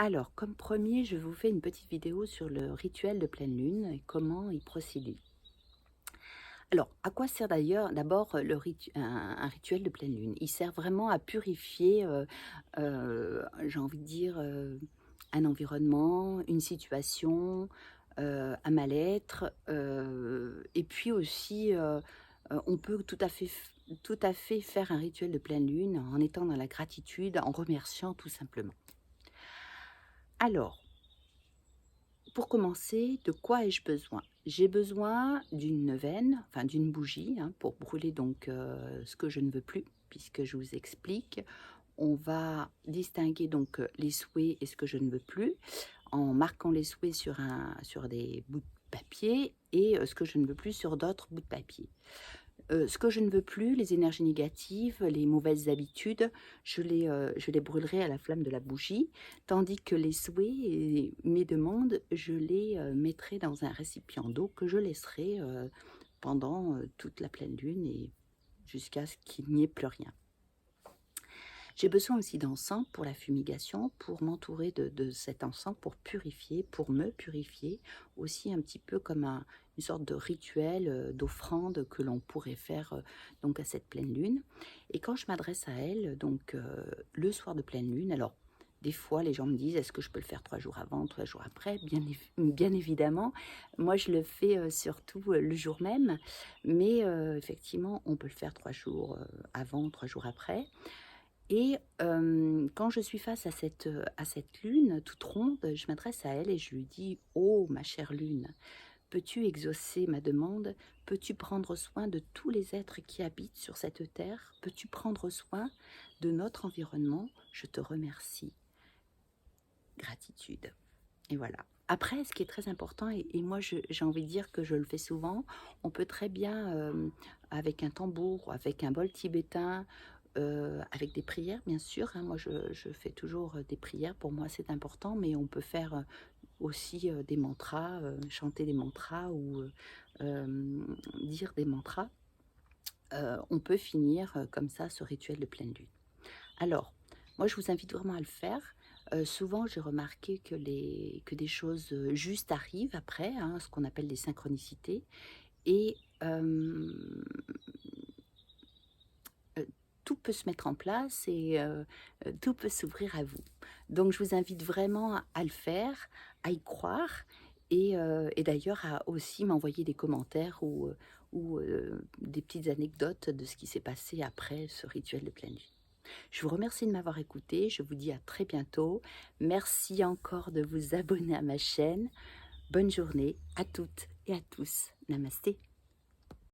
Alors, comme premier, je vous fais une petite vidéo sur le rituel de pleine lune et comment y procéder. Alors, à quoi sert d'ailleurs d'abord un rituel de pleine lune? Il sert vraiment à purifier, j'ai envie de dire, un environnement, une situation, un mal-être, et puis aussi, on peut tout à fait faire un rituel de pleine lune en étant dans la gratitude, en remerciant tout simplement. Alors, pour commencer, de quoi ai-je besoin? J'ai besoin d'une neuvaine, enfin d'une bougie, hein, pour brûler donc ce que je ne veux plus, puisque je vous explique. On va distinguer donc les souhaits et ce que je ne veux plus, en marquant les souhaits sur des bouts de papier et ce que je ne veux plus sur d'autres bouts de papier. Ce que je ne veux plus, les énergies négatives, les mauvaises habitudes, je les brûlerai à la flamme de la bougie, tandis que les souhaits et mes demandes, je les, mettrai dans un récipient d'eau que je laisserai, pendant, toute la pleine lune et jusqu'à ce qu'il n'y ait plus rien. J'ai besoin aussi d'encens pour la fumigation, pour m'entourer de cet encens, pour purifier, pour me purifier, aussi un petit peu comme une sorte de rituel d'offrande que l'on pourrait faire donc à cette pleine lune. Et quand je m'adresse à elle, donc le soir de pleine lune, alors des fois les gens me disent est-ce que je peux le faire 3 jours avant, 3 jours après? Bien évidemment, moi je le fais surtout le jour même, mais effectivement on peut le faire 3 jours avant, 3 jours après. Et quand je suis face à cette lune toute ronde, je m'adresse à elle et je lui dis: «Oh ma chère lune, peux-tu exaucer ma demande? Peux-tu prendre soin de tous les êtres qui habitent sur cette terre? Peux-tu prendre soin de notre environnement? Je te remercie. Gratitude». Et voilà. Après, ce qui est très important et moi j'ai envie de dire que je le fais souvent, on peut très bien, avec un tambour, avec un bol tibétain, avec des prières bien sûr, hein. Moi je fais toujours, des prières, pour moi c'est important, mais on peut faire, aussi, des mantras, chanter des mantras ou, dire des mantras. On peut finir, comme ça ce rituel de pleine lune. Alors, moi, je vous invite vraiment à le faire. Souvent, j'ai remarqué que des choses, justes arrivent après, hein, ce qu'on appelle des synchronicités et tout peut se mettre en place et tout peut s'ouvrir à vous. Donc je vous invite vraiment à le faire, à y croire et d'ailleurs à aussi m'envoyer des commentaires ou des petites anecdotes de ce qui s'est passé après ce rituel de pleine lune. Je vous remercie de m'avoir écouté, je vous dis à très bientôt. Merci encore de vous abonner à ma chaîne. Bonne journée à toutes et à tous. Namasté.